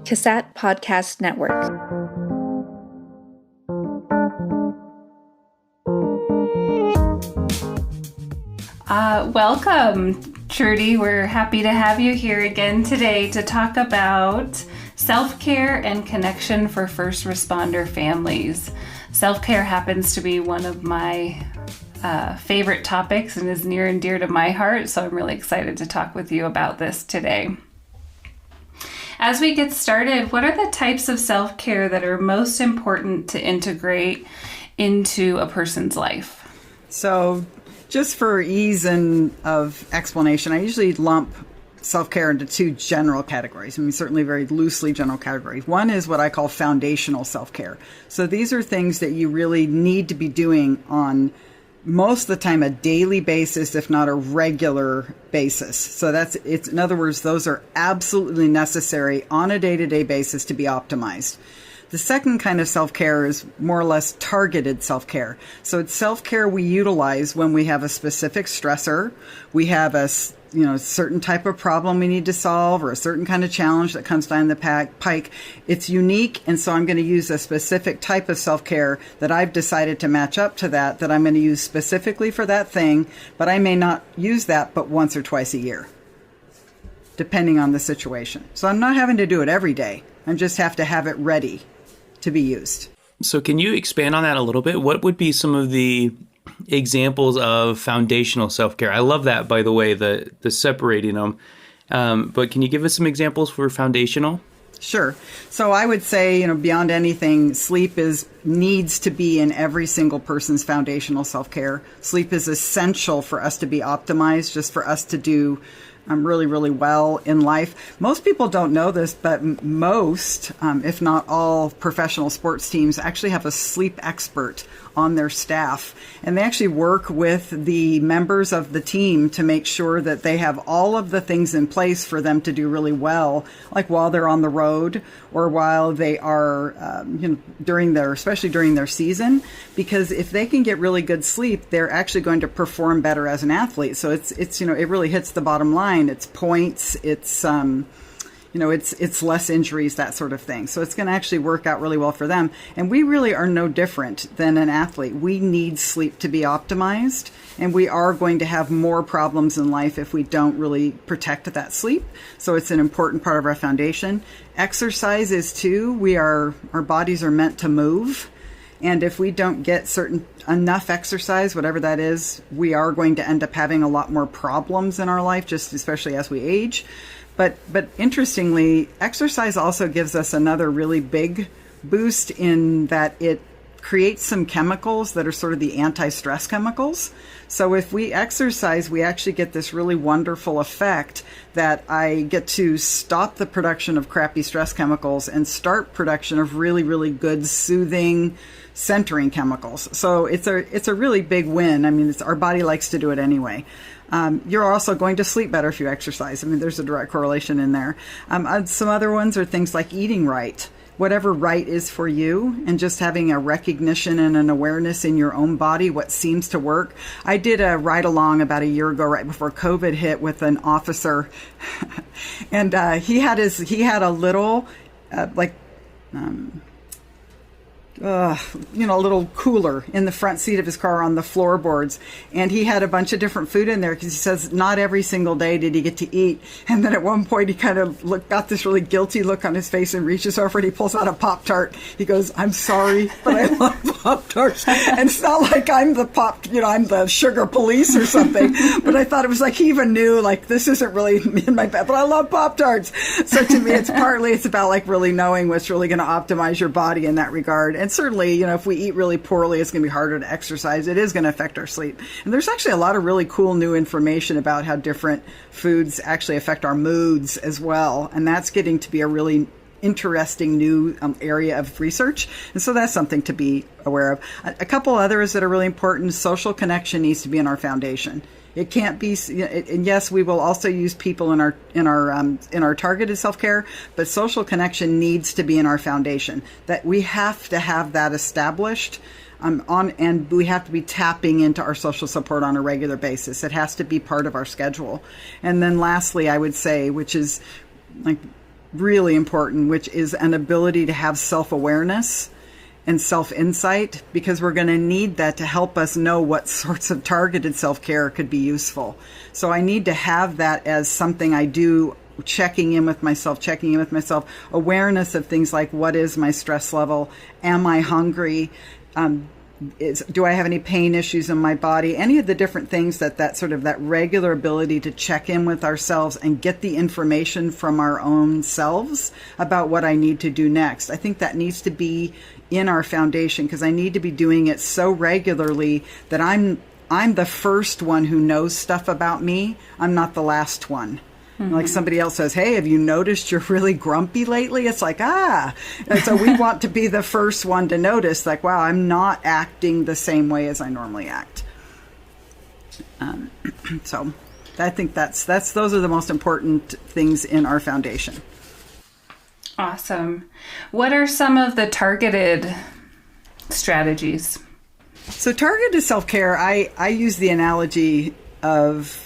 Cassette Podcast Network. Welcome, Trudy. We're happy to have you here again today to talk about self-care and connection for first responder families. Self-care happens to be one of my favorite topics and is near and dear to my heart, so I'm really excited to talk with you about this today. As we get started, what are the types of self-care that are most important to integrate into a person's life? So, just for ease of explanation, I usually lump self-care into two general categories. I mean, certainly very loosely general categories. One is what I call foundational self-care. So these are things that you really need to be doing on most of the time a daily basis, if not a regular basis. So it's in other words, those are absolutely necessary on a day-to-day basis to be optimized. The second kind of self-care is more or less targeted self-care. So it's self-care we utilize when we have a specific stressor, we have a certain type of problem we need to solve, or a certain kind of challenge that comes down the pike. It's unique, and so I'm going to use a specific type of self-care that I've decided to match up to that I'm going to use specifically for that thing, but I may not use that but once or twice a year, depending on the situation. So I'm not having to do it every day. I just have to have it ready to be used. So can you expand on that a little bit? What would be some of the examples of foundational self-care? I love that, by the way, the separating them. But can you give us some examples for foundational? Sure. So I would say, beyond anything, sleep needs to be in every single person's foundational self-care. Sleep is essential for us to be optimized, just for us to do really, really well in life. Most people don't know this, but most, if not all, professional sports teams actually have a sleep expert on their staff. And they actually work with the members of the team to make sure that they have all of the things in place for them to do really well, like while they're on the road or while they are, especially during their season. Because if they can get really good sleep, they're actually going to perform better as an athlete. So it really hits the bottom line. It's points, it's less injuries, that sort of thing. So it's going to actually work out really well for them. And we really are no different than an athlete. We need sleep to be optimized, and we are going to have more problems in life if we don't really protect that sleep. So it's an important part of our foundation. Exercise is too. Our bodies are meant to move. And if we don't get enough exercise, whatever that is, we are going to end up having a lot more problems in our life, just especially as we age. But interestingly, exercise also gives us another really big boost in that it creates some chemicals that are sort of the anti-stress chemicals. So if we exercise, we actually get this really wonderful effect that I get to stop the production of crappy stress chemicals and start production of really, really good soothing, centering chemicals. So it's a really big win. I mean, our body likes to do it anyway. You're also going to sleep better if you exercise. I mean, there's a direct correlation in there. Some other ones are things like eating right. Whatever right is for you, and just having a recognition and an awareness in your own body, what seems to work. I did a ride-along about a year ago, right before COVID hit, with an officer, and he had a little, a little cooler in the front seat of his car on the floorboards. And he had a bunch of different food in there because he says not every single day did he get to eat. And then at one point he kind of got this really guilty look on his face and reaches over and he pulls out a Pop-Tart. He goes, "I'm sorry, but I love Pop-Tarts." And it's not like I'm I'm the sugar police or something. But I thought it was like he even knew, this isn't really in my bed, but I love Pop-Tarts. So to me, it's about really knowing what's really going to optimize your body in that regard. And certainly, if we eat really poorly, it's going to be harder to exercise. It is going to affect our sleep. And there's actually a lot of really cool new information about how different foods actually affect our moods as well. And that's getting to be a really interesting new area of research. And so that's something to be aware of. A couple others that are really important. Social connection needs to be in our foundation. It can't be, and yes, we will also use people in our targeted self-care, but social connection needs to be in our foundation. That we have to have that established, and we have to be tapping into our social support on a regular basis. It has to be part of our schedule. And then lastly, I would say, which is really important, which is an ability to have self-awareness and self-insight, because we're going to need that to help us know what sorts of targeted self-care could be useful. So I need to have that as something I do, checking in with myself, awareness of things like, what is my stress level? Am I hungry? Do I have any pain issues in my body? Any of the different things that regular ability to check in with ourselves and get the information from our own selves about what I need to do next. I think that needs to be in our foundation, because I need to be doing it so regularly that I'm the first one who knows stuff about me. I'm not the last one. Mm-hmm. Like somebody else says, hey, have you noticed you're really grumpy lately? It's like, And so we want to be the first one to notice, like, wow, I'm not acting the same way as I normally act. So I think those are the most important things in our foundation. Awesome. What are some of the targeted strategies? So targeted self-care, I use the analogy of...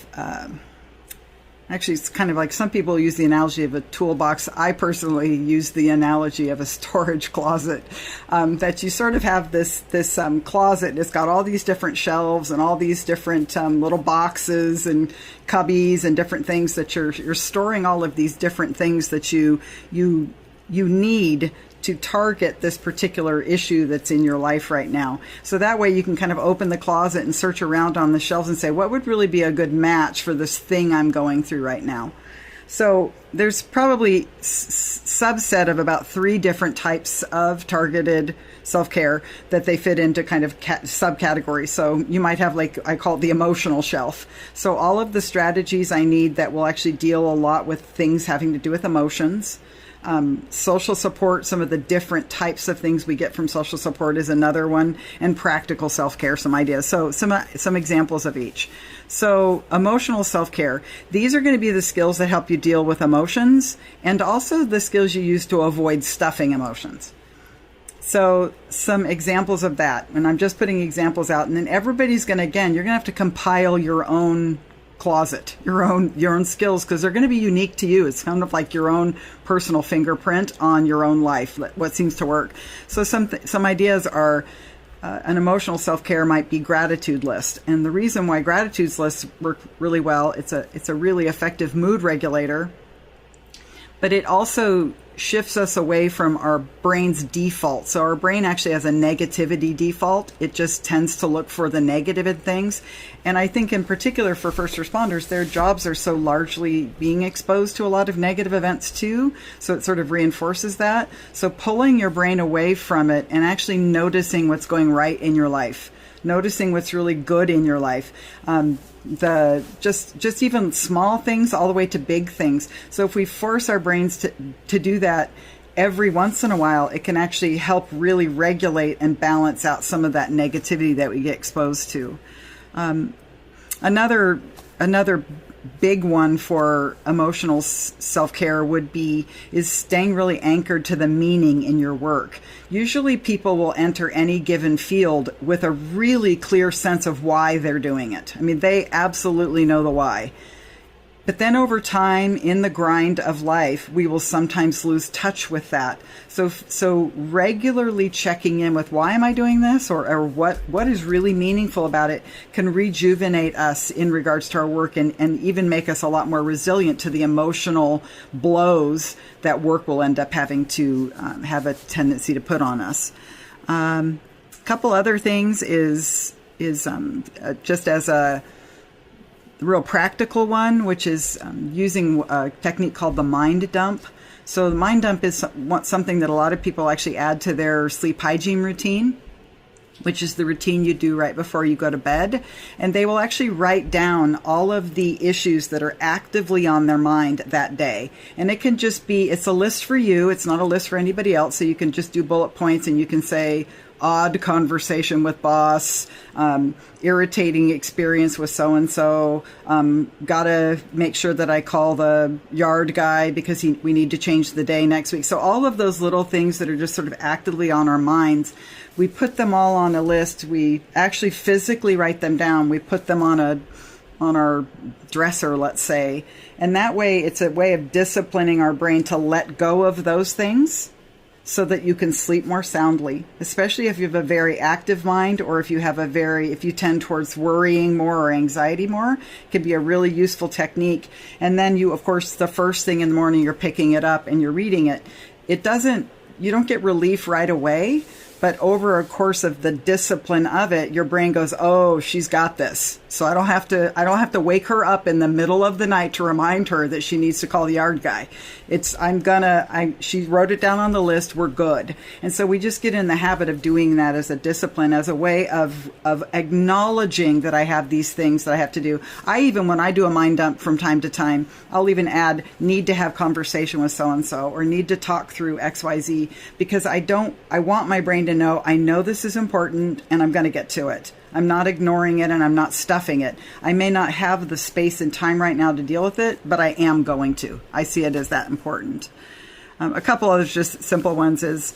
Actually, it's kind of like some people use the analogy of a toolbox. I personally use the analogy of a storage closet, that you sort of have this closet. It's got all these different shelves and all these different little boxes and cubbies and different things that you're storing all of these different things that you need to target this particular issue that's in your life right now. So that way you can kind of open the closet and search around on the shelves and say, what would really be a good match for this thing I'm going through right now? So there's probably subset of about 3 different types of targeted self-care that they fit into kind of subcategories. So you might have, like, I call it the emotional shelf. So all of the strategies I need that will actually deal a lot with things having to do with emotions. Social support, some of the different types of things we get from social support is another one, and practical self-care, some ideas. So some examples of each. So emotional self-care, these are going to be the skills that help you deal with emotions, and also the skills you use to avoid stuffing emotions. So some examples of that, and I'm just putting examples out, and then everybody's going to, again, you're going to have to compile your own closet, your own skills, because they're going to be unique to you. It's kind of like your own personal fingerprint on your own life, what seems to work. So some ideas are, an emotional self-care might be gratitude list. And the reason why gratitude lists work really well, it's a really effective mood regulator, but it also shifts us away from our brain's default. So our brain actually has a negativity default. It just tends to look for the negative in things. And I think in particular for first responders, their jobs are so largely being exposed to a lot of negative events too. So it sort of reinforces that. So pulling your brain away from it and actually noticing what's going right in your life, noticing what's really good in your life. Just even small things all the way to big things. So if we force our brains to do that every once in a while, it can actually help really regulate and balance out some of that negativity that we get exposed to. Another big one for emotional self-care is staying really anchored to the meaning in your work. Usually people will enter any given field with a really clear sense of why they're doing it. I mean, they absolutely know the why. But then over time, in the grind of life, we will sometimes lose touch with that. So regularly checking in with why am I doing this, or what is really meaningful about it, can rejuvenate us in regards to our work, and even make us a lot more resilient to the emotional blows that work will end up having to have a tendency to put on us. A couple other things is just as a real practical one, which is using a technique called the mind dump. So the mind dump is something that a lot of people actually add to their sleep hygiene routine, which is the routine you do right before you go to bed. And they will actually write down all of the issues that are actively on their mind that day. And it can just be, it's a list for you. It's not a list for anybody else. So you can just do bullet points, and you can say, odd conversation with boss, irritating experience with so-and-so, gotta make sure that I call the yard guy because we need to change the day next week. So all of those little things that are just sort of actively on our minds, we put them all on a list. We actually physically write them down. We put them on our dresser, let's say. And that way, it's a way of disciplining our brain to let go of those things so that you can sleep more soundly, especially if you have a very active mind, or if you tend towards worrying more or anxiety more. It can be a really useful technique. And then you, of course, the first thing in the morning, you're picking it up and you're reading it. You don't get relief right away, but over a course of the discipline of it, your brain goes, oh, she's got this. So I don't have to wake her up in the middle of the night to remind her that she needs to call the yard guy. She wrote it down on the list. We're good. And so we just get in the habit of doing that as a discipline, as a way of acknowledging that I have these things that I have to do. When I do a mind dump from time to time, I'll even add, need to have conversation with so-and-so, or need to talk through XYZ, because I want my brain to know, I know this is important and I'm going to get to it. I'm not ignoring it and I'm not stuffing it. I may not have the space and time right now to deal with it, but I am going to. I see it as that important. A couple other just simple ones is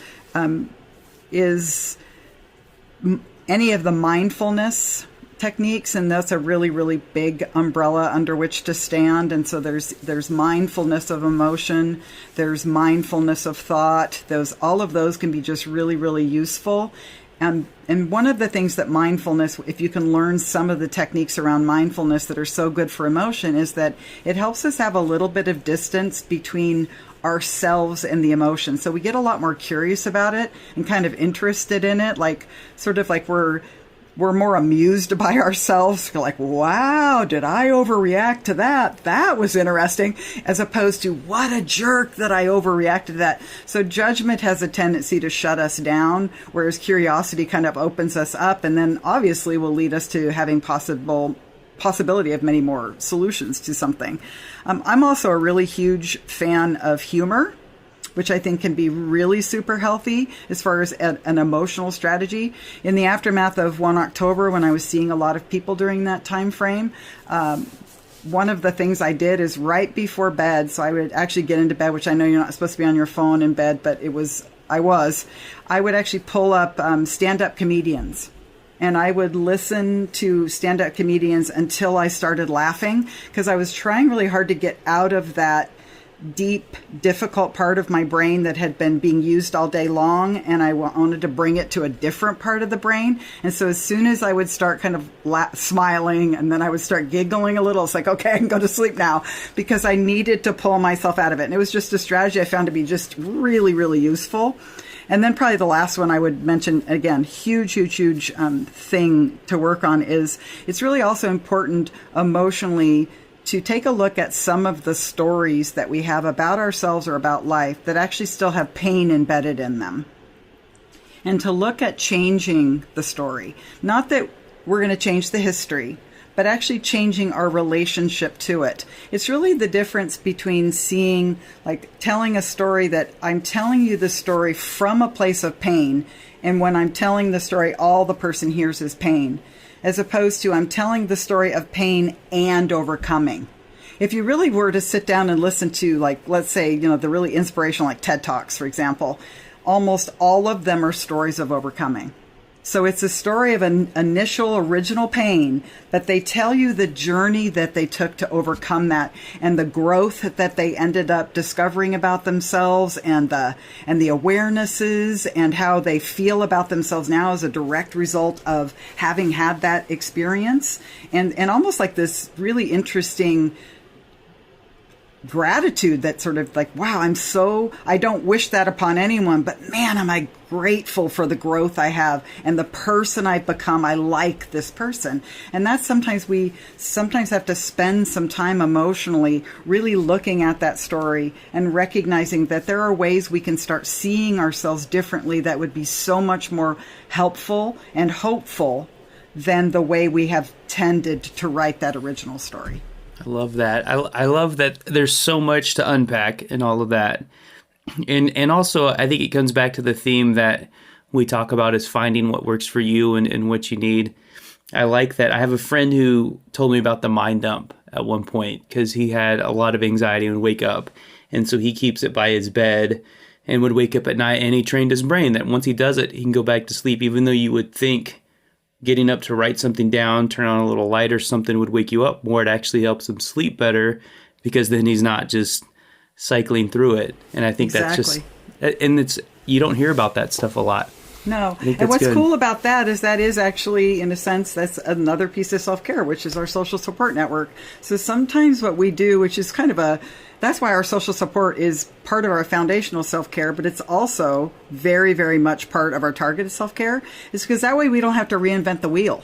any of the mindfulness techniques, and that's a really, really big umbrella under which to stand. And so there's mindfulness of emotion, there's mindfulness of thought. All of those can be just really, really useful. And one of the things that mindfulness, if you can learn some of the techniques around mindfulness that are so good for emotion, is that it helps us have a little bit of distance between ourselves and the emotion. So we get a lot more curious about it and kind of interested in it, sort of like we're more amused by ourselves. We're like, wow, did I overreact to that? That was interesting, as opposed to, what a jerk that I overreacted to that. So judgment has a tendency to shut us down, whereas curiosity kind of opens us up, and then obviously will lead us to having possibility of many more solutions to something. I'm also a really huge fan of humor, which I think can be really super healthy as far as an emotional strategy. In the aftermath of 1 October, when I was seeing a lot of people during that time frame, one of the things I did is right before bed, so I would actually get into bed, which I know you're not supposed to be on your phone in bed, but I would actually pull up stand-up comedians. And I would listen to stand-up comedians until I started laughing, because I was trying really hard to get out of that deep, difficult part of my brain that had been being used all day long, and I wanted to bring it to a different part of the brain. And so as soon as I would start kind of smiling, and then I would start giggling a little, it's like, okay, I can go to sleep now, because I needed to pull myself out of it. And it was just a strategy I found to be just really, really useful. And then probably the last one I would mention, again, huge thing to work on, is it's really also important emotionally to take a look at some of the stories that we have about ourselves or about life that actually still have pain embedded in them. And to look at changing the story. Not that we're going to change the history, but actually changing our relationship to it. It's really the difference between telling a story that I'm telling you the story from a place of pain, and when I'm telling the story, all the person hears is pain, as opposed to I'm telling the story of pain and overcoming. If you really were to sit down and listen to, let's say, the really inspirational, TED Talks, for example, almost all of them are stories of overcoming. So it's a story of an initial original pain, but they tell you the journey that they took to overcome that, and the growth that they ended up discovering about themselves, and the awarenesses, and how they feel about themselves now as a direct result of having had that experience, and almost like this really interesting gratitude that sort of wow, I don't wish that upon anyone, but man, am I grateful for the growth I have and the person I've become. I like this person. And that's we sometimes have to spend some time emotionally really looking at that story and recognizing that there are ways we can start seeing ourselves differently that would be so much more helpful and hopeful than the way we have tended to write that original story. I love that. I love that there's so much to unpack in all of that. And also, I think it comes back to the theme that we talk about, is finding what works for you and what you need. I like that. I have a friend who told me about the mind dump at one point, because he had a lot of anxiety and would wake up. And so he keeps it by his bed and would wake up at night, and he trained his brain that once he does it, he can go back to sleep, even though you would think getting up to write something down, turn on a little light or something would wake you up more. It actually helps him sleep better because then he's not just cycling through it. And I think that's just, and you don't hear about that stuff a lot. No. And what's cool about that is actually, in a sense, that's another piece of self-care, which is our social support network. So sometimes what we do, which is that's why our social support is part of our foundational self-care, but it's also very, very much part of our targeted self-care, is because that way we don't have to reinvent the wheel.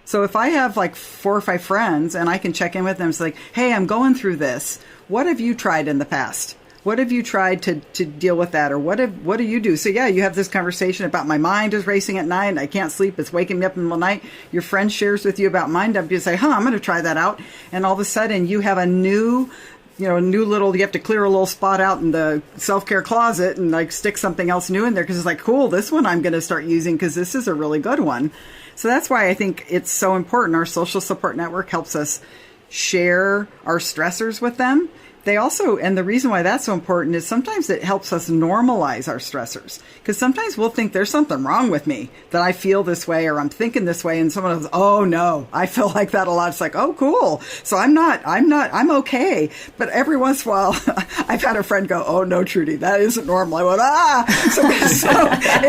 So if I have like 4 or 5 friends and I can check in with them, it's like, hey, I'm going through this. What have you tried in the past? What have you tried to deal with that? Or what do you do? So yeah, you have this conversation about my mind is racing at night and I can't sleep. It's waking me up in the night. Your friend shares with you about mind. You say, I'm going to try that out. And all of a sudden you have a new little, you have to clear a little spot out in the self-care closet and like stick something else new in there. Cause it's like, cool, this one I'm going to start using because this is a really good one. So that's why I think it's so important. Our social support network helps us share our stressors with them. They also, and the reason why that's so important is sometimes it helps us normalize our stressors. Because sometimes we'll think there's something wrong with me, that I feel this way or I'm thinking this way. And someone goes, oh no, I feel like that a lot. It's like, oh, cool. So I'm okay. But every once in a while, I've had a friend go, oh no, Trudy, that isn't normal. I went, So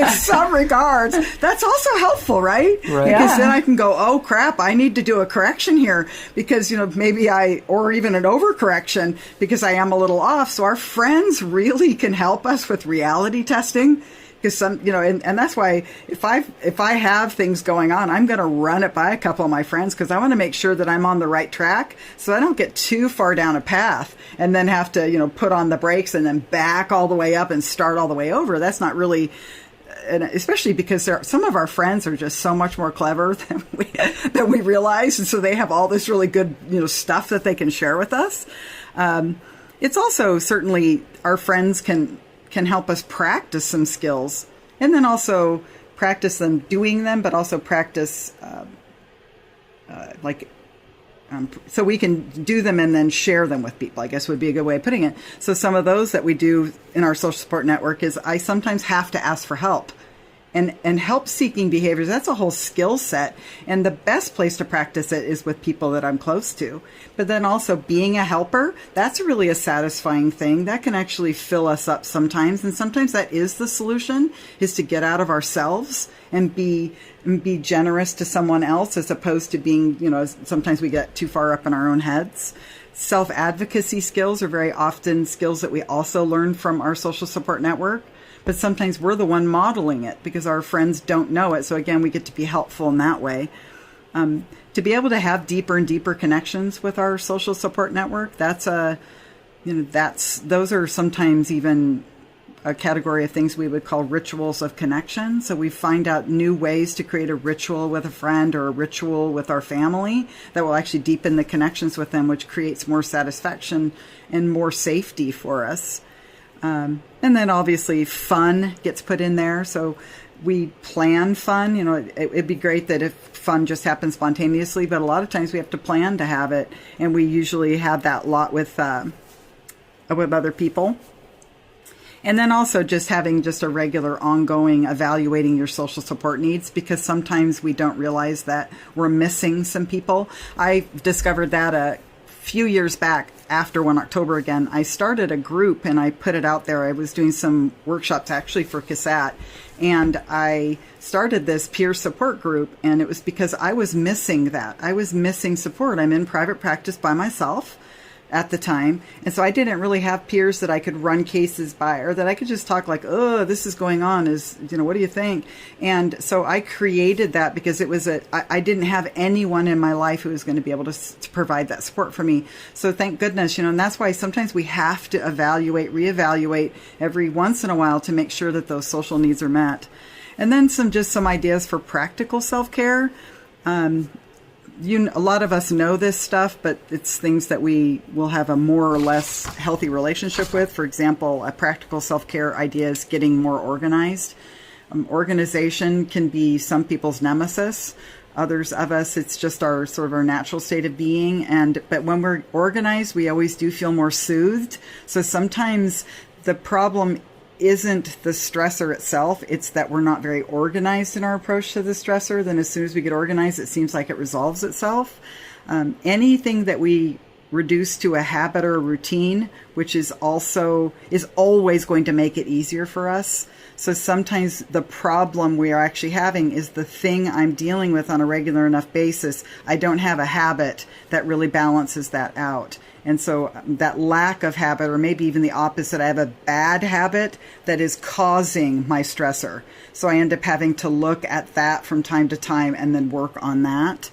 in some regards, that's also helpful, right? Because then I can go, oh crap, I need to do a correction here because, maybe or even an overcorrection because I am a little off. So our friends really can help us with reality testing. Because and that's why if I have things going on, I'm going to run it by a couple of my friends because I want to make sure that I'm on the right track so I don't get too far down a path and then have to, put on the brakes and then back all the way up and start all the way over. That's not really, and especially because some of our friends are just so much more clever than we realize. And so they have all this really good, stuff that they can share with us. It's also certainly our friends can help us practice some skills and then also practice them doing them, but also practice so we can do them and then share them with people, I guess would be a good way of putting it. So some of those that we do in our social support network is I sometimes have to ask for help. And help-seeking behaviors, that's a whole skill set. And the best place to practice it is with people that I'm close to. But then also being a helper, that's really a satisfying thing. That can actually fill us up sometimes. And sometimes that is the solution, is to get out of ourselves and be generous to someone else as opposed to being, sometimes we get too far up in our own heads. Self-advocacy skills are very often skills that we also learn from our social support network. But sometimes we're the one modeling it because our friends don't know it. So again, we get to be helpful in that way. To be able to have deeper and deeper connections with our social support network, those are sometimes even a category of things we would call rituals of connection. So we find out new ways to create a ritual with a friend or a ritual with our family that will actually deepen the connections with them, which creates more satisfaction and more safety for us. And then obviously fun gets put in there. So we plan fun. It'd be great that if fun just happens spontaneously, but a lot of times we have to plan to have it. And we usually have that lot with other people. And then also just having just a regular ongoing evaluating your social support needs, because sometimes we don't realize that we're missing some people. I discovered that a few years back after 1 October again. I started a group and I put it out there. I was doing some workshops actually for CASAT, and I started this peer support group, and it was because I was missing that. I was missing support. I'm in private practice by myself at the time, and so I didn't really have peers that I could run cases by, or that I could just talk like, oh, this is going on, what do you think? And so I created that because it was I didn't have anyone in my life who was going to be able to provide that support for me. So thank goodness, and that's why sometimes we have to reevaluate every once in a while to make sure that those social needs are met. And then some ideas for practical self-care. A lot of us know this stuff, but it's things that we will have a more or less healthy relationship with. For example, a practical self-care idea is getting more organized. Organization can be some people's nemesis. Others of us, it's just our sort of our natural state of being. But when we're organized, we always do feel more soothed. So sometimes the problem isn't the stressor itself, it's that we're not very organized in our approach to the stressor. Then as soon as we get organized, it seems like it resolves itself. Anything that we reduce to a habit or a routine, which is always going to make it easier for us. So sometimes the problem we are actually having is the thing I'm dealing with on a regular enough basis. I don't have a habit that really balances that out. And so that lack of habit, or maybe even the opposite, I have a bad habit that is causing my stressor. So I end up having to look at that from time to time and then work on that.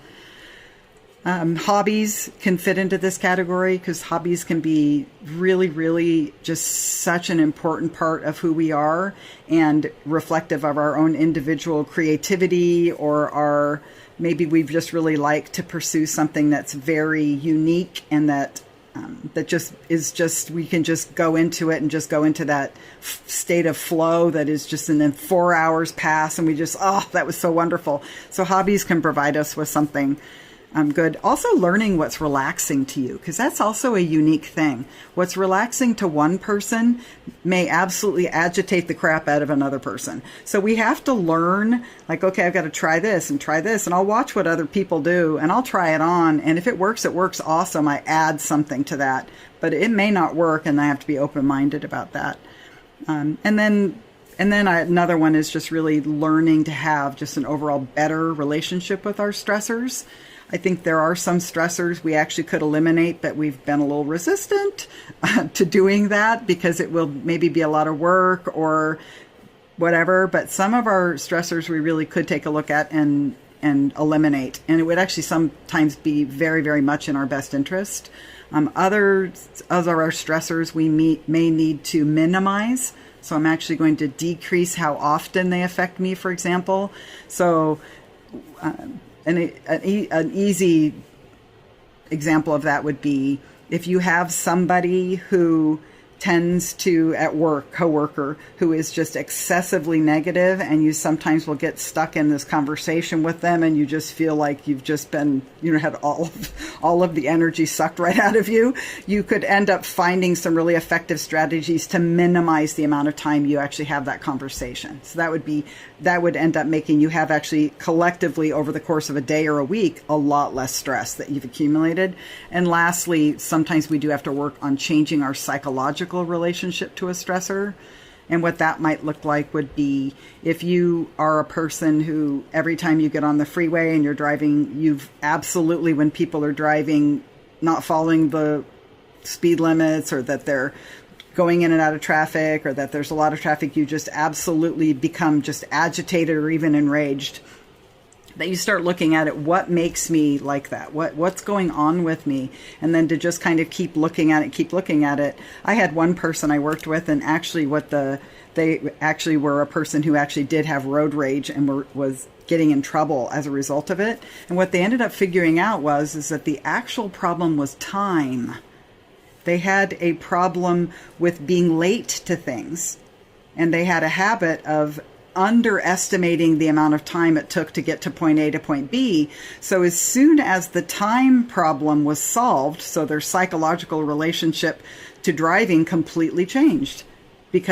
Hobbies can fit into this category because hobbies can be really, really just such an important part of who we are and reflective of our own individual creativity, or maybe we've just really like to pursue something that's very unique and that we can just go into it and just go into that state of flow that is just, and then 4 hours pass and we just, that was so wonderful. So hobbies can provide us with something good. Also learning what's relaxing to you, because that's also a unique thing. What's relaxing to one person may absolutely agitate the crap out of another person. So we have to learn, like, okay, I've got to try this, and I'll watch what other people do, and I'll try it on. And if it works, awesome. I add something to that. But it may not work, and I have to be open-minded about that. And then another one is just really learning to have just an overall better relationship with our stressors. I think there are some stressors we actually could eliminate, but we've been a little resistant to doing that because it will maybe be a lot of work or whatever. But some of our stressors we really could take a look at and eliminate. And it would actually sometimes be very, very much in our best interest. Others of our stressors we may need to minimize. So I'm actually going to decrease how often they affect me, for example. So an easy example of that would be if you have somebody who tends to, at work, coworker, who is just excessively negative, and you sometimes will get stuck in this conversation with them and you just feel like you've just been, had all of the energy sucked right out of you. You could end up finding some really effective strategies to minimize the amount of time you actually have that conversation. So that would end up making you have actually collectively over the course of a day or a week, a lot less stress that you've accumulated. And lastly, sometimes we do have to work on changing our psychological relationship to a stressor. And what that might look like would be if you are a person who every time you get on the freeway and you're driving, you've absolutely, when people are driving, not following the speed limits, or that they're going in and out of traffic, or that there's a lot of traffic, you just absolutely become just agitated or even enraged. That you start looking at it, what makes me like that? What's going on with me? And then to just kind of keep looking at it. I had one person I worked with, and actually they actually were a person who actually did have road rage and was getting in trouble as a result of it. And what they ended up figuring out is that the actual problem was time. They had a problem with being late to things, and they had a habit of underestimating the amount of time it took to get to point A to point B. So as soon as the time problem was solved, so their psychological relationship to driving completely changed.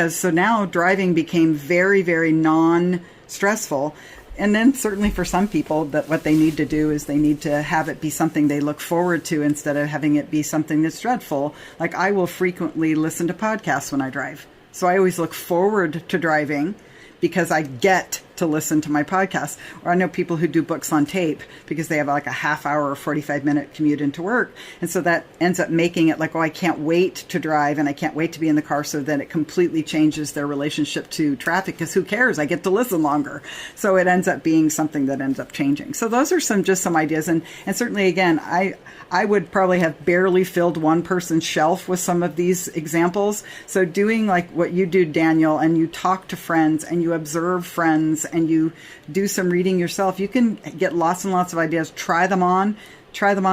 So now driving became very, very non-stressful. And then certainly for some people, that what they need to do is they need to have it be something they look forward to instead of having it be something that's dreadful. Like I will frequently listen to podcasts when I drive. So I always look forward to driving because I get to listen to my podcast. Or I know people who do books on tape because they have like a half hour or 45-minute commute into work. And so that ends up making it like, I can't wait to drive and I can't wait to be in the car. So then it completely changes their relationship to traffic because who cares? I get to listen longer. So it ends up being something that ends up changing. So those are some ideas. And certainly, again, I would probably have barely filled one person's shelf with some of these examples. So doing like what you do, Daniel, and you talk to friends and you observe friends and you do some reading yourself, you can get lots and lots of ideas. Try them on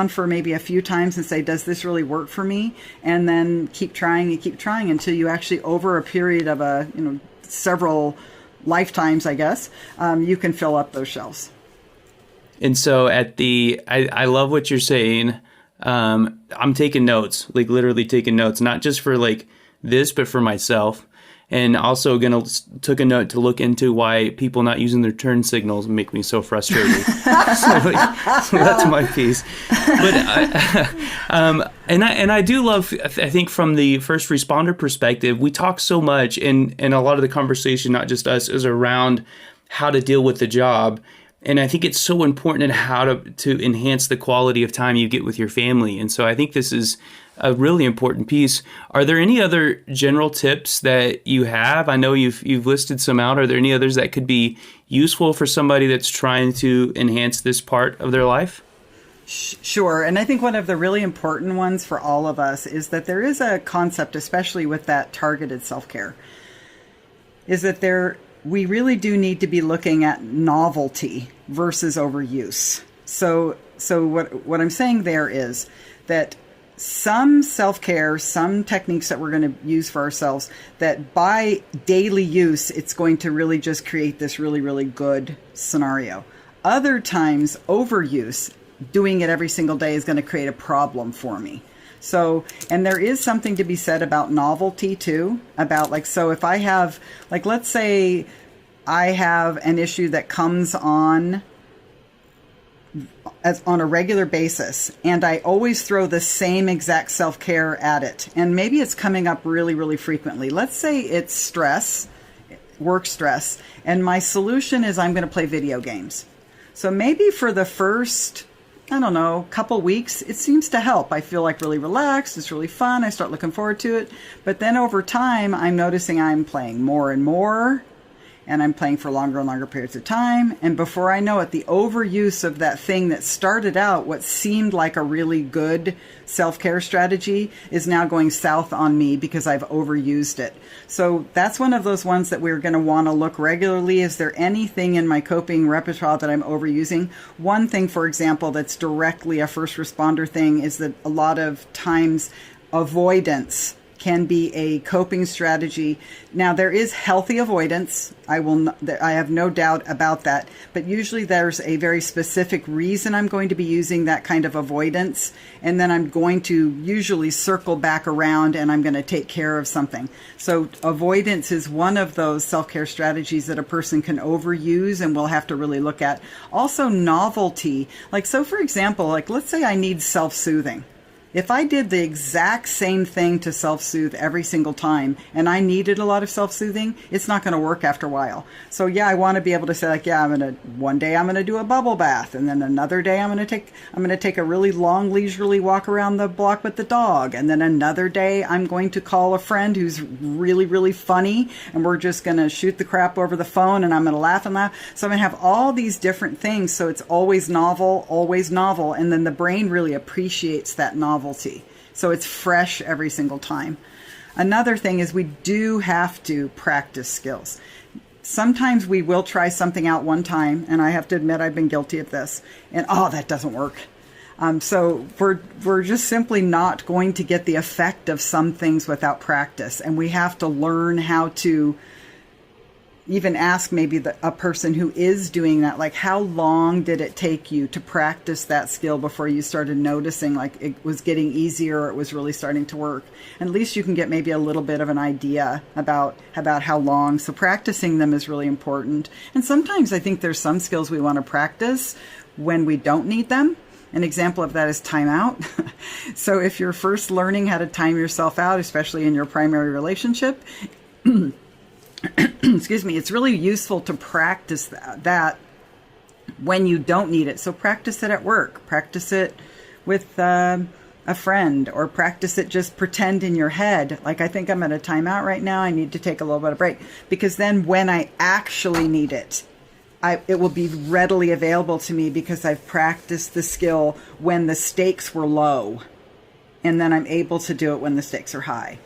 for maybe a few times and say, does this really work for me? And then keep trying until you actually, over a period of several lifetimes, I guess, you can fill up those shelves. And so I love what you're saying. I'm taking notes, like literally taking notes, not just for like this, but for myself. And also took a note to look into why people not using their turn signals make me so frustrated. so that's my piece. But I do love, I think from the first responder perspective, we talk so much, and a lot of the conversation, not just us, is around how to deal with the job. And I think it's so important in how to enhance the quality of time you get with your family. And so I think this is a really important piece. Are there any other general tips that you have? I know you've listed some out. Are there any others that could be useful for somebody that's trying to enhance this part of their life? Sure. And I think one of the really important ones for all of us is that there is a concept, especially with that targeted self-care, is that we really do need to be looking at novelty versus overuse. So what I'm saying there is that some self-care, some techniques that we're going to use for ourselves, that by daily use, it's going to really just create this really, really good scenario. Other times, overuse, doing it every single day, is going to create a problem for me. So, and there is something to be said about novelty too, about so if I have, let's say I have an issue that comes on a regular basis, and I always throw the same exact self-care at it, and maybe it's coming up really, really frequently. Let's say it's stress, work stress, and my solution is I'm going to play video games. So maybe for the first, couple weeks, it seems to help. I feel really relaxed. It's really fun. I start looking forward to it. But then over time, I'm noticing I'm playing more and more, and I'm playing for longer and longer periods of time. And before I know it, the overuse of that thing that started out what seemed like a really good self-care strategy is now going south on me because I've overused it. So that's one of those ones that we're going to want to look regularly. Is there anything in my coping repertoire that I'm overusing? One thing, for example, that's directly a first responder thing is that a lot of times avoidance can be a coping strategy. Now, there is healthy avoidance. I have no doubt about that. But usually there's a very specific reason I'm going to be using that kind of avoidance. And then I'm going to usually circle back around and I'm going to take care of something. So avoidance is one of those self-care strategies that a person can overuse and we'll have to really look at. Also novelty. So for example, let's say I need self-soothing. If I did the exact same thing to self-soothe every single time and I needed a lot of self-soothing, it's not going to work after a while. So yeah, I want to be able to say one day I'm going to do a bubble bath, and then another day I'm going to take a really long leisurely walk around the block with the dog, and then another day I'm going to call a friend who's really, really funny, and we're just going to shoot the crap over the phone, and I'm going to laugh and laugh. So I'm going to have all these different things, so it's always novel, and then the brain really appreciates that novelty. So it's fresh every single time. Another thing is we do have to practice skills. Sometimes we will try something out one time, and I have to admit I've been guilty of this, and that doesn't work. So we're just simply not going to get the effect of some things without practice, and we have to learn how to even ask maybe a person who is doing that, how long did it take you to practice that skill before you started noticing it was getting easier or it was really starting to work? And at least you can get maybe a little bit of an idea about how long. So practicing them is really important. And sometimes I think there's some skills we want to practice when we don't need them. An example of that is timeout. So if you're first learning how to time yourself out, especially in your primary relationship, excuse me, it's really useful to practice that when you don't need it. So practice it at work, practice it with a friend, or practice it just pretend in your head. I think I'm at a timeout right now. I need to take a little bit of break, because then when I actually need it, it will be readily available to me because I've practiced the skill when the stakes were low, and then I'm able to do it when the stakes are high.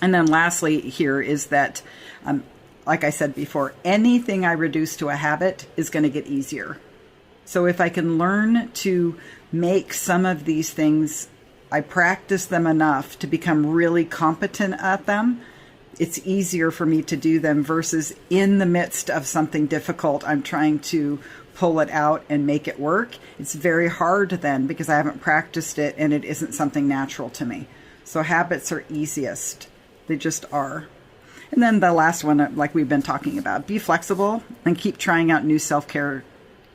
And then lastly here is that, like I said before, anything I reduce to a habit is going to get easier. So if I can learn to make some of these things, I practice them enough to become really competent at them, it's easier for me to do them versus in the midst of something difficult, I'm trying to pull it out and make it work. It's very hard then because I haven't practiced it and it isn't something natural to me. So habits are easiest. They just are. And then the last one, like we've been talking about, be flexible and keep trying out new self-care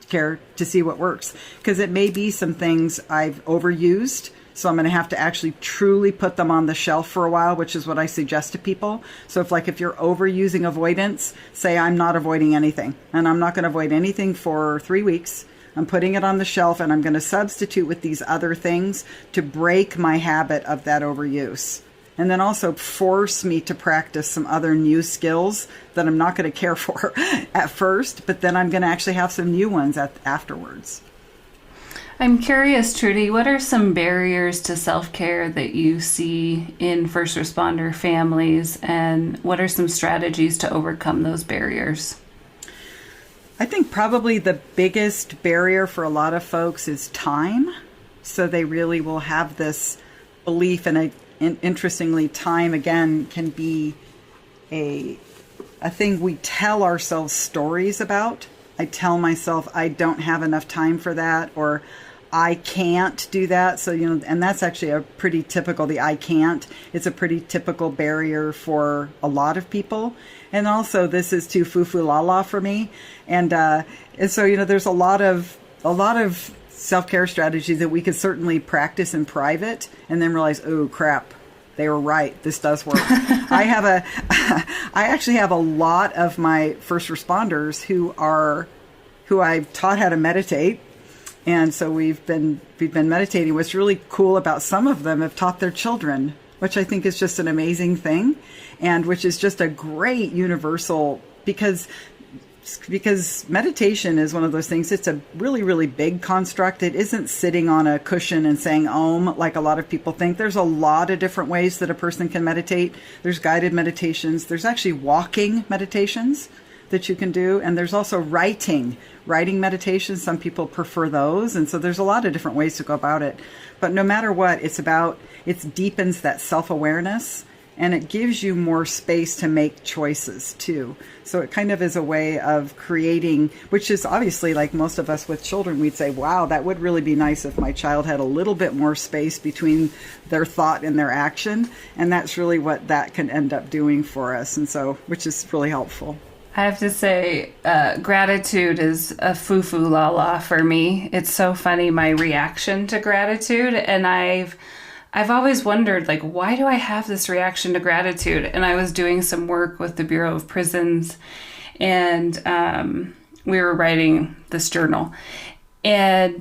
to see what works. Because it may be some things I've overused, so I'm going to have to actually truly put them on the shelf for a while, which is what I suggest to people. So if you're overusing avoidance, say I'm not avoiding anything, and I'm not going to avoid anything for 3 weeks. I'm putting it on the shelf, and I'm going to substitute with these other things to break my habit of that overuse. And then also force me to practice some other new skills that I'm not going to care for at first, but then I'm going to actually have some new ones afterwards. I'm curious, Trudy, what are some barriers to self-care that you see in first responder families, and what are some strategies to overcome those barriers? I think probably the biggest barrier for a lot of folks is time. So they really will have this belief, and interestingly, time, again, can be a thing we tell ourselves stories about. I tell myself I don't have enough time for that, or I can't do that. So, and that's actually a pretty typical, the I can't. It's a pretty typical barrier for a lot of people. And also, this is too foo-foo la-la for me. And so, there's a lot of self-care strategies that we could certainly practice in private and then realize, oh, crap, they were right. This does work. I actually have a lot of my first responders who I've taught how to meditate. And so we've been meditating. What's really cool about some of them have taught their children, which I think is just an amazing thing, and which is just a great universal, because meditation is one of those things. It's a really, really big construct. It isn't sitting on a cushion and saying Om like a lot of people think. There's a lot of different ways that a person can meditate. There's guided meditations. There's actually walking meditations that you can do. And there's also writing meditations. Some people prefer those. And so there's a lot of different ways to go about it. But no matter what, it deepens that self-awareness, and it gives you more space to make choices too. So it kind of is a way of creating, which is obviously, like most of us with children, we'd say, wow, that would really be nice if my child had a little bit more space between their thought and their action. And that's really what that can end up doing for us. And so, which is really helpful. I have to say, gratitude is a foo-foo la-la for me. It's so funny, my reaction to gratitude. And I've always wondered, like, why do I have this reaction to gratitude? And I was doing some work with the Bureau of Prisons, and we were writing this journal. And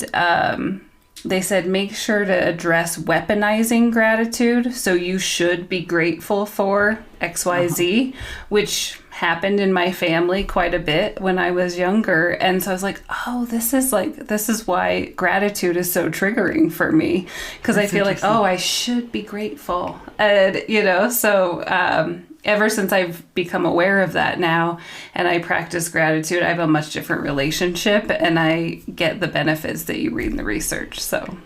they said, make sure to address weaponizing gratitude. So you should be grateful for XYZ, which happened in my family quite a bit when I was younger. And so I was like, oh, this is why gratitude is so triggering for me, because I feel like, oh, I should be grateful. And, so ever since I've become aware of that now and I practice gratitude, I have a much different relationship, and I get the benefits that you read in the research. So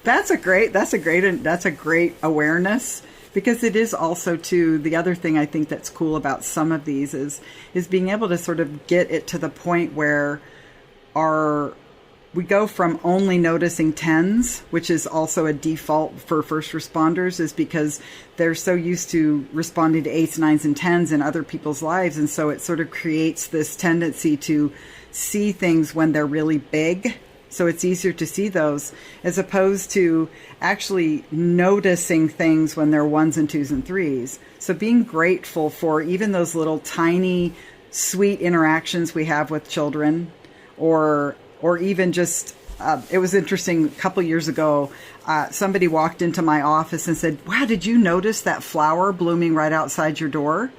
that's a great awareness. Because it is also, too, the other thing I think that's cool about some of these is being able to sort of get it to the point where we go from only noticing tens, which is also a default for first responders, is because they're so used to responding to 8s, 9s, and 10s in other people's lives. And so it sort of creates this tendency to see things when they're really big. So it's easier to see those, as opposed to actually noticing things when they're 1s and 2s and 3s. So being grateful for even those little tiny, sweet interactions we have with children, or even just, it was interesting, a couple years ago, somebody walked into my office and said, wow, did you notice that flower blooming right outside your door?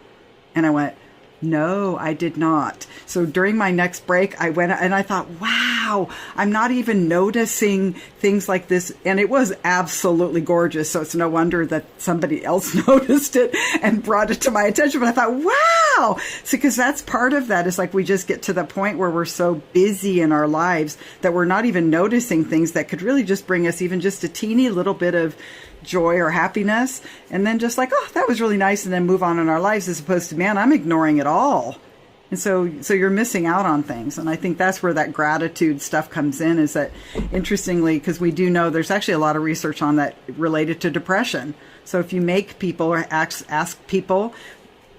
And I went, no, I did not. So during my next break, I went and I thought, wow, I'm not even noticing things like this. And it was absolutely gorgeous. So it's no wonder that somebody else noticed it and brought it to my attention. But I thought, wow. So because that's part of that, is like we just get to the point where we're so busy in our lives that we're not even noticing things that could really just bring us even just a teeny little bit of joy or happiness, and then just like, oh, that was really nice, and then move on in our lives, as opposed to, man, I'm ignoring it all. And so you're missing out on things. And I think that's where that gratitude stuff comes in, is that, interestingly, because we do know there's actually a lot of research on that related to depression. So if you make people or ask people,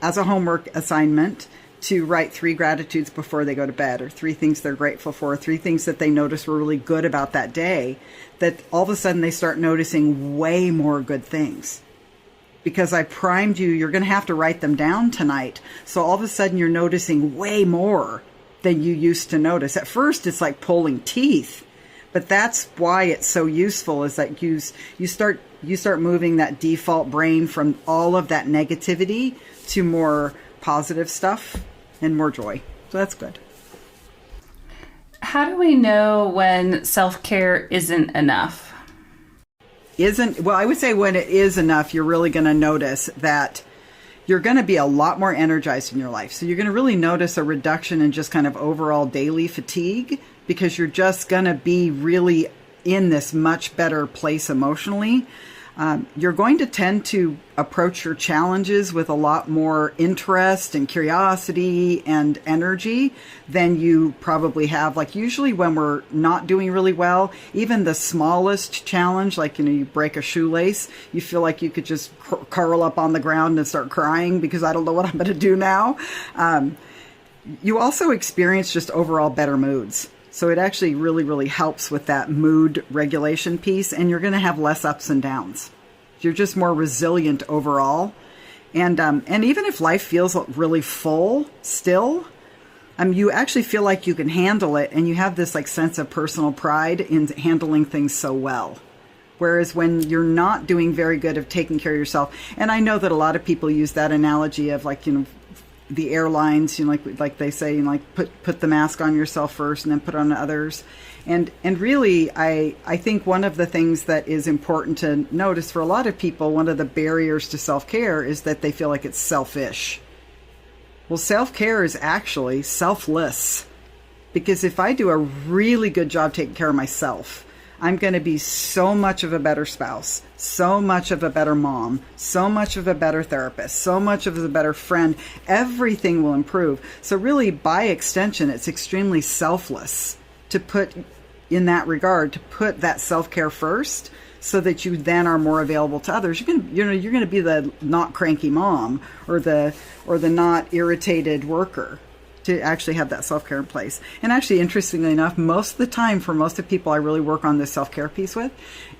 as a homework assignment to write 3 gratitudes before they go to bed, or 3 things they're grateful for, 3 things that they notice were really good about that day, that all of a sudden they start noticing way more good things. Because I primed you, you're going to have to write them down tonight. So all of a sudden you're noticing way more than you used to notice. At first it's like pulling teeth, but that's why it's so useful, is that you start moving that default brain from all of that negativity to more positive stuff and more joy. So that's good. How do we know when self-care isn't enough? Well, I would say when it is enough, you're really going to notice that you're going to be a lot more energized in your life. So you're going to really notice a reduction in just kind of overall daily fatigue, because you're just going to be really in this much better place emotionally. You're going to tend to approach your challenges with a lot more interest and curiosity and energy than you probably have. Like usually when we're not doing really well, even the smallest challenge, like, you break a shoelace, you feel like you could just curl up on the ground and start crying because I don't know what I'm going to do now. You also experience just overall better moods. So it actually really, really helps with that mood regulation piece, and you're going to have less ups and downs. You're just more resilient overall. And even if life feels really full still, you actually feel like you can handle it, and you have this like sense of personal pride in handling things so well. Whereas when you're not doing very good of taking care of yourself, and I know that a lot of people use that analogy of like, the airlines, like they say, put the mask on yourself first and then put on others. And really, I think one of the things that is important to notice for a lot of people, one of the barriers to self-care is that they feel like it's selfish. Well, self-care is actually selfless. Because if I do a really good job taking care of myself, I'm going to be so much of a better spouse, so much of a better mom, so much of a better therapist, so much of a better friend. Everything will improve. So really, by extension, it's extremely selfless to put, in that regard, to put that self-care first, so that you then are more available to others. You're going to be the not cranky mom or the not irritated worker, to actually have that self-care in place. And actually, interestingly enough, most of the time, for most of the people I really work on this self-care piece with,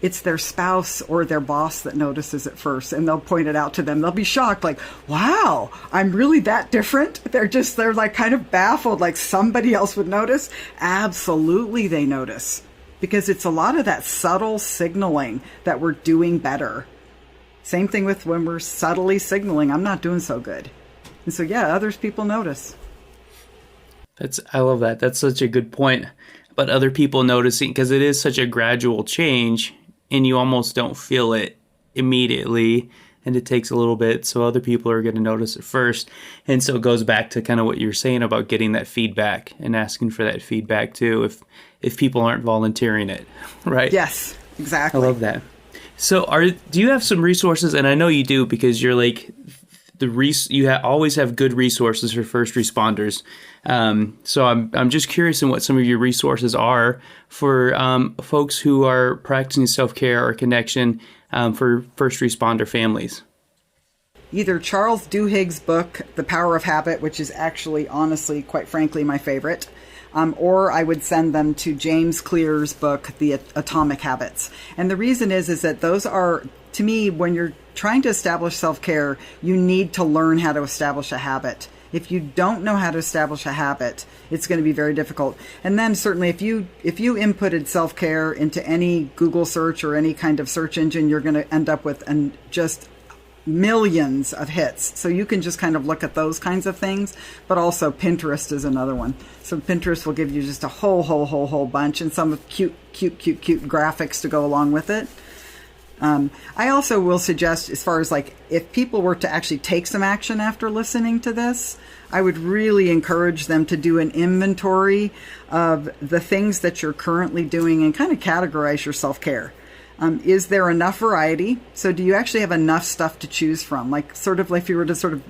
it's their spouse or their boss that notices it first, and they'll point it out to them. They'll be shocked, like, wow, I'm really that different? They're like kind of baffled, like somebody else would notice. Absolutely they notice, because it's a lot of that subtle signaling that we're doing better. Same thing with when we're subtly signaling, I'm not doing so good. And so, yeah, others people notice. I love that. That's such a good point about other people noticing, because it is such a gradual change and you almost don't feel it immediately, and it takes a little bit. So other people are going to notice it first. And so it goes back to kind of what you're saying about getting that feedback and asking for that feedback too, if people aren't volunteering it, right? Yes, exactly. I love that. So do you have some resources? And I know you do, because you're like, always have good resources for first responders. So I'm just curious in what some of your resources are for folks who are practicing self-care or connection for first responder families. Either Charles Duhigg's book, The Power of Habit, which is actually, honestly, quite frankly, my favorite, or I would send them to James Clear's book, The Atomic Habits. And the reason is that those are, to me, when you're trying to establish self-care, you need to learn how to establish a habit. If you don't know how to establish a habit, it's going to be very difficult. And then certainly if you inputted self-care into any Google search or any kind of search engine, you're going to end up with just millions of hits. So you can just kind of look at those kinds of things, but also Pinterest is another one. So Pinterest will give you just a whole bunch, and some of cute graphics to go along with it. I also will suggest, as far as like, if people were to actually take some action after listening to this, I would really encourage them to do an inventory of the things that you're currently doing and kind of categorize your self-care. Is there enough variety? So do you actually have enough stuff to choose from? Like, sort of like if you were to sort of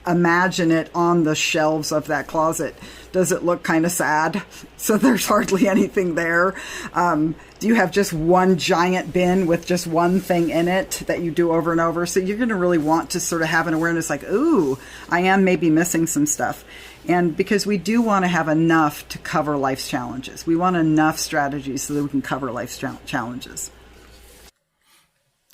imagine it on the shelves of that closet. Does it look kind of sad? So there's hardly anything there. Do you have just one giant bin with just one thing in it that you do over and over? So you're going to really want to sort of have an awareness like, ooh, I am maybe missing some stuff. And because we do want to have enough to cover life's challenges. We want enough strategies so that we can cover life's challenges.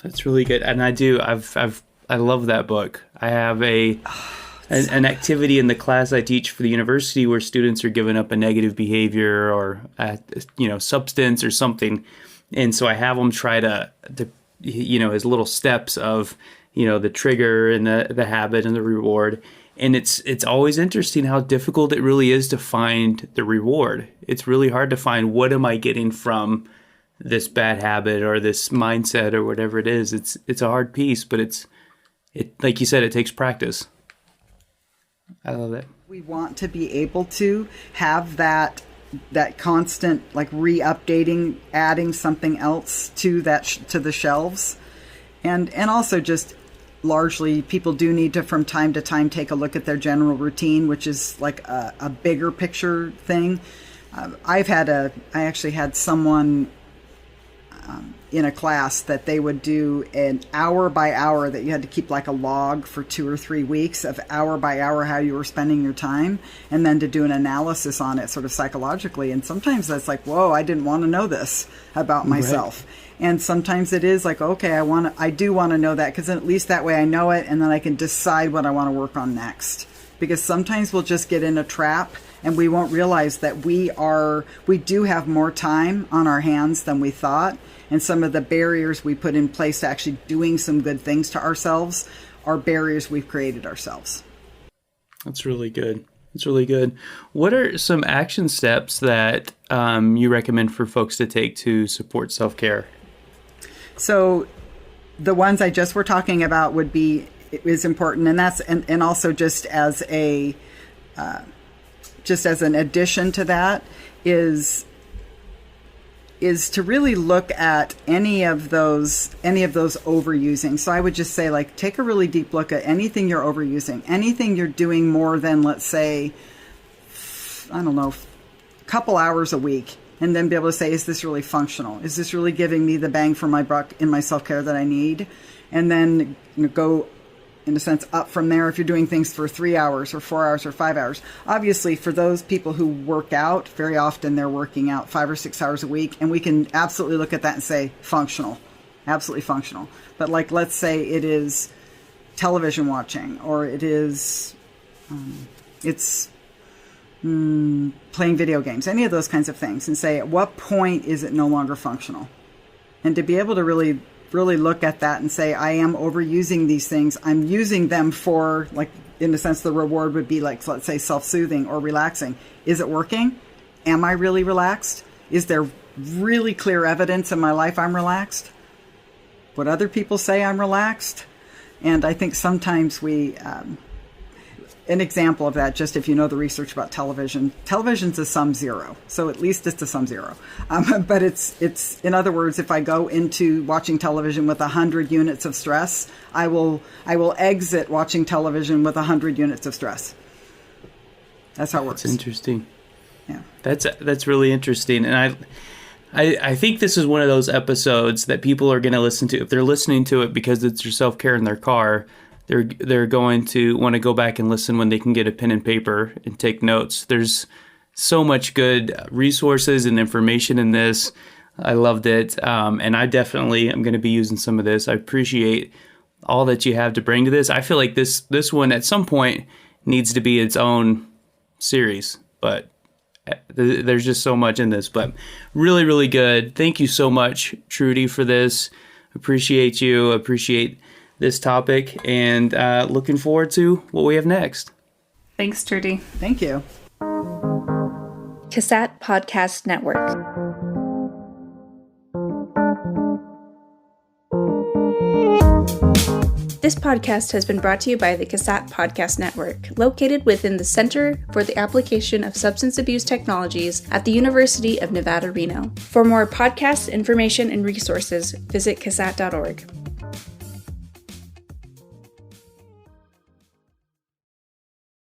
That's really good. And I love that book. I have an activity in the class I teach for the university where students are giving up a negative behavior or substance or something, and so I have them try to as little steps of the trigger and the habit and the reward, and it's always interesting how difficult it really is to find the reward. It's really hard to find, what am I getting from this bad habit or this mindset or whatever it is. It's a hard piece, but it like you said, it takes practice. I love it. We want to be able to have that constant, like, re-updating, adding something else to the shelves. And also just largely people do need to from time to time take a look at their general routine, which is like a bigger picture thing. I actually had someone in a class that they would do an hour by hour, that you had to keep like a log for 2 or 3 weeks of hour by hour how you were spending your time, and then to do an analysis on it sort of psychologically. And sometimes that's like, whoa, I didn't want to know this about myself. Right. And sometimes it is like, okay, I do want to know that, because at least that way I know it, and then I can decide what I want to work on next. Because sometimes we'll just get in a trap and we won't realize that we do have more time on our hands than we thought. And some of the barriers we put in place to actually doing some good things to ourselves are barriers we've created ourselves. That's really good. That's really good. What are some action steps that you recommend for folks to take to support self-care? So the ones I just were talking about is important. And that's, and also just as an addition to that is to really look at any of those overusing. So I would just say, like, take a really deep look at anything you're overusing, anything you're doing more than, let's say, a couple hours a week, and then be able to say, is this really functional? Is this really giving me the bang for my buck in my self-care that I need? And then go, in a sense, up from there if you're doing things for 3 hours or 4 hours or 5 hours. Obviously, for those people who work out, very often they're working out 5 or 6 hours a week, and we can absolutely look at that and say functional, absolutely functional. But like, let's say it is television watching, or it is playing video games, any of those kinds of things, and say, at what point is it no longer functional? And to be able to really look at that and say, I am overusing these things. I'm using them for, like, in a sense, the reward would be like, let's say, self-soothing or relaxing. Is it working? Am I really relaxed? Is there really clear evidence in my life I'm relaxed? Would other people say I'm relaxed? And I think sometimes an example of that, just if you know the research about television's a sum zero. So at least it's a sum zero. But it's in other words, if I go into watching television with 100 units of stress, I will exit watching television with 100 units of stress. That's how it works. That's interesting. Yeah. That's really interesting. And I think this is one of those episodes that people are going to listen to. If they're listening to it because it's their self-care in their car, they're going to want to go back and listen when they can get a pen and paper and take notes. There's so much good resources and information in this. I loved it. And I definitely am going to be using some of this. I appreciate all that you have to bring to this. I feel like this one at some point needs to be its own series, but there's just so much in this, but really, really good. Thank you so much, Trudy, for this. Appreciate you. Appreciate this topic, and looking forward to what we have next. Thanks, Trudy. Thank you. Cassette Podcast Network. This podcast has been brought to you by the Cassette Podcast Network, located within the Center for the Application of Substance Abuse Technologies at the University of Nevada, Reno. For more podcasts, information, and resources, visit cassette.org.